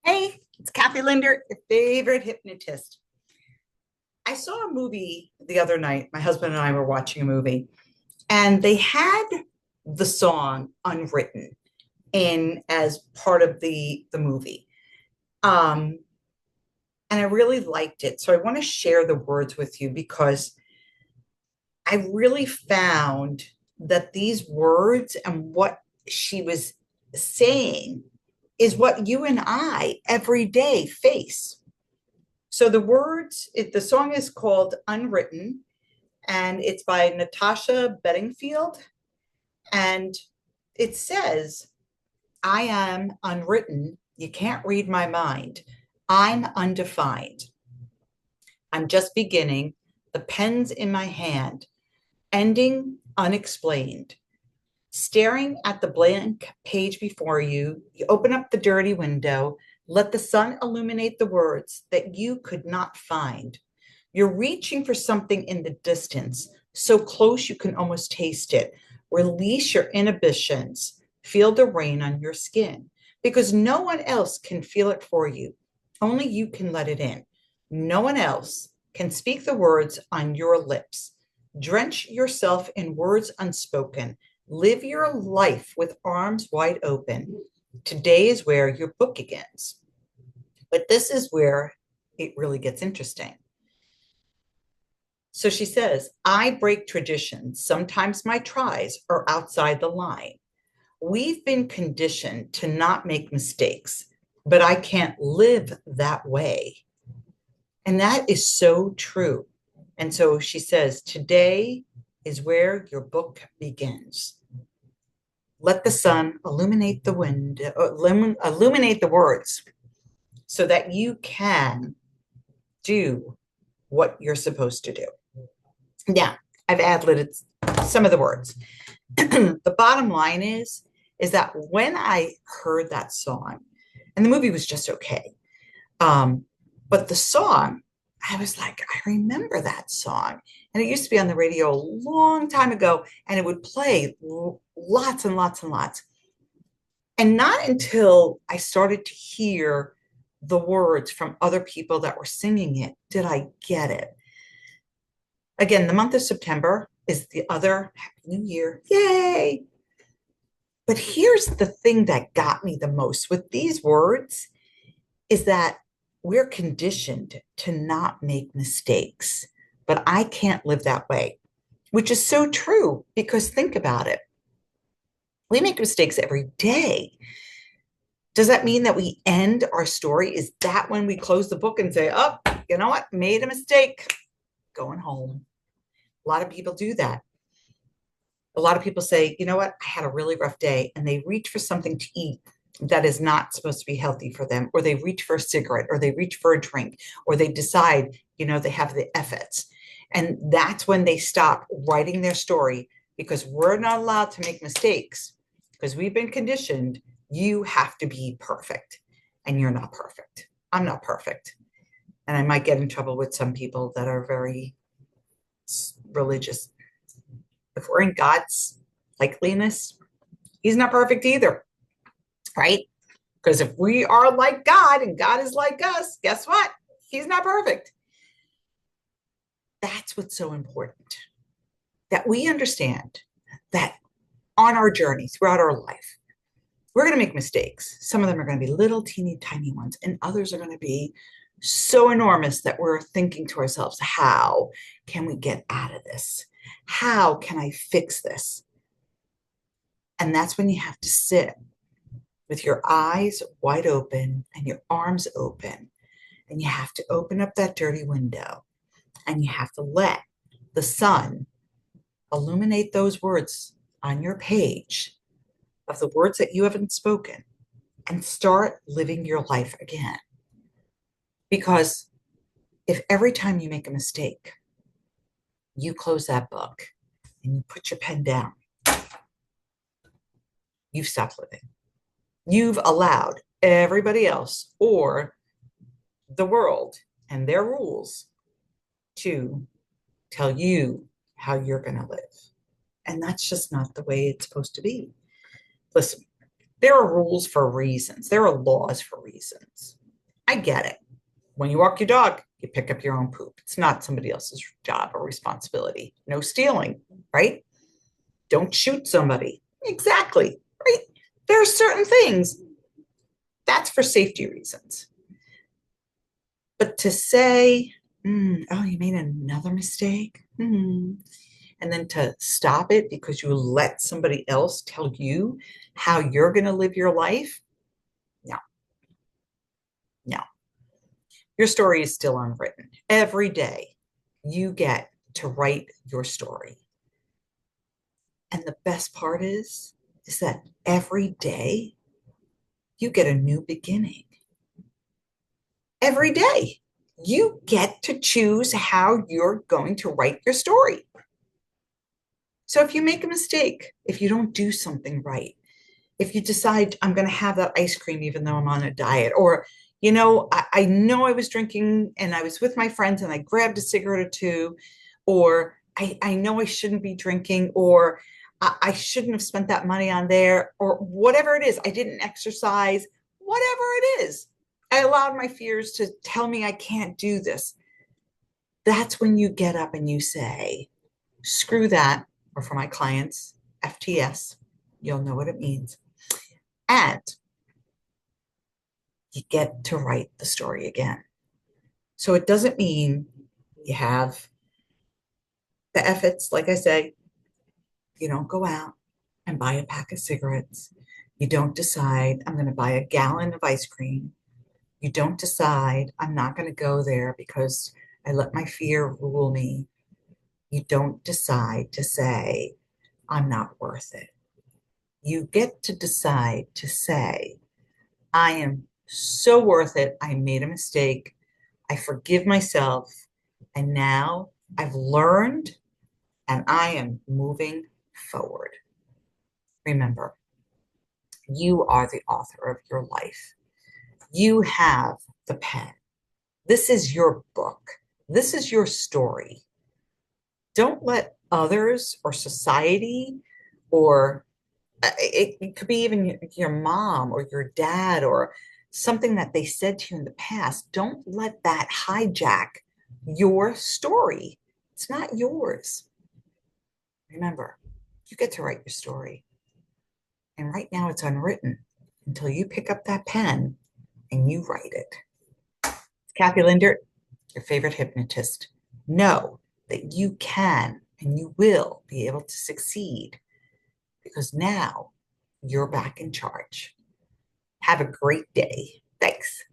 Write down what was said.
Hey, it's Kathy Linder, your favorite hypnotist. I saw a movie the other night. My husband and I were watching a movie, and they had the song Unwritten in as part of the movie. Um, and I really liked it. So I want to share the words with you because I really found that these words and what she was saying is what you and I every day face. So the song is called Unwritten, and it's by Natasha Bedingfield. And it says, I am unwritten. You can't read my mind. I'm undefined. I'm just beginning. The pen's in my hand, ending unexplained. Staring at the blank page before you, you open up the dirty window, let the sun illuminate the words that you could not find. You're reaching for something in the distance, so close you can almost taste it. Release your inhibitions. Feel the rain on your skin because no one else can feel it for you. Only you can let it in. No one else can speak the words on your lips. Drench yourself in words unspoken. Live your life with arms wide open. Today is where your book begins. But this is where it really gets interesting. So she says, I break traditions. Sometimes my tries are outside the line. We've been conditioned to not make mistakes, but I can't live that way. And that is so true. And so she says, today is where your book begins. Let the sun illuminate the wind, illuminate the words so that you can do what you're supposed to do. Now, I've ad-libbed some of the words. The bottom line is that when I heard that song, and the movie was just okay, but the song, I was like, I remember that song. And it used to be on the radio a long time ago, and it would play lots and lots and lots. And not until I started to hear the words from other people that were singing it did I get it. Again, the month of September is the other Happy New Year. Yay! But here's the thing that got me the most with these words is that we're conditioned to not make mistakes, but I can't live that way, which is so true because think about it. We make mistakes every day. Does that mean that we end our story? Is that when we close the book and say, oh, you know what? Made a mistake, going home. A lot of people do that. A lot of people say, you know what? I had a really rough day, and they reach for something to eat that is not supposed to be healthy for them, or they reach for a cigarette, or they reach for a drink, or they decide, they have the FFs. And that's when they stop writing their story because we're not allowed to make mistakes because we've been conditioned. You have to be perfect, and you're not perfect. I'm not perfect. And I might get in trouble with some people that are very religious. If we're in God's likeliness, he's not perfect either, right? Because if we are like God and God is like us, guess what? He's not perfect. That's what's so important, that we understand that on our journey throughout our life, we're going to make mistakes. Some of them are going to be little teeny tiny ones, and others are going to be so enormous that we're thinking to ourselves, how can we get out of this? How can I fix this? And that's when you have to sit with your eyes wide open and your arms open. And you have to open up that dirty window and you have to let the sun illuminate those words on your page of the words that you haven't spoken and start living your life again. Because if every time you make a mistake, you close that book and you put your pen down, you've stopped living. You've allowed everybody else or the world and their rules to tell you how you're going to live. And that's just not the way it's supposed to be. Listen, there are rules for reasons. There are laws for reasons. I get it. When you walk your dog, you pick up your own poop. It's not somebody else's job or responsibility. No stealing, right? Don't shoot somebody. Exactly, right? There are certain things that's for safety reasons. But to say, oh, you made another mistake, and then to stop it because you let somebody else tell you how you're going to live your life, no, no. Your story is still unwritten. Every day you get to write your story. And the best part is that every day you get a new beginning. Every day you get to choose how you're going to write your story. So if you make a mistake, if you don't do something right, if you decide I'm going to have that ice cream even though I'm on a diet, or I know I was drinking and I was with my friends and I grabbed a cigarette or two, or I know I shouldn't be drinking, or I shouldn't have spent that money on there, or whatever it is, I didn't exercise, whatever it is. I allowed my fears to tell me I can't do this. That's when you get up and you say, screw that, or for my clients, FTS, you'll know what it means. And you get to write the story again. So it doesn't mean you have the efforts, like I say, you don't go out and buy a pack of cigarettes. You don't decide, I'm going to buy a gallon of ice cream. You don't decide, I'm not going to go there because I let my fear rule me. You don't decide to say, I'm not worth it. You get to decide to say, I am so worth it. I made a mistake. I forgive myself. And now I've learned and I am moving forward. Remember, you are the author of your life. You have the pen. This is your book. This is your story. Don't let others or society or it could be even your mom or your dad or something that they said to you in the past. Don't let that hijack your story. It's not yours. Remember, you get to write your story. And right now it's unwritten until you pick up that pen and you write it. It's Kathy Linder, your favorite hypnotist. Know that you can and you will be able to succeed because now you're back in charge. Have a great day. Thanks.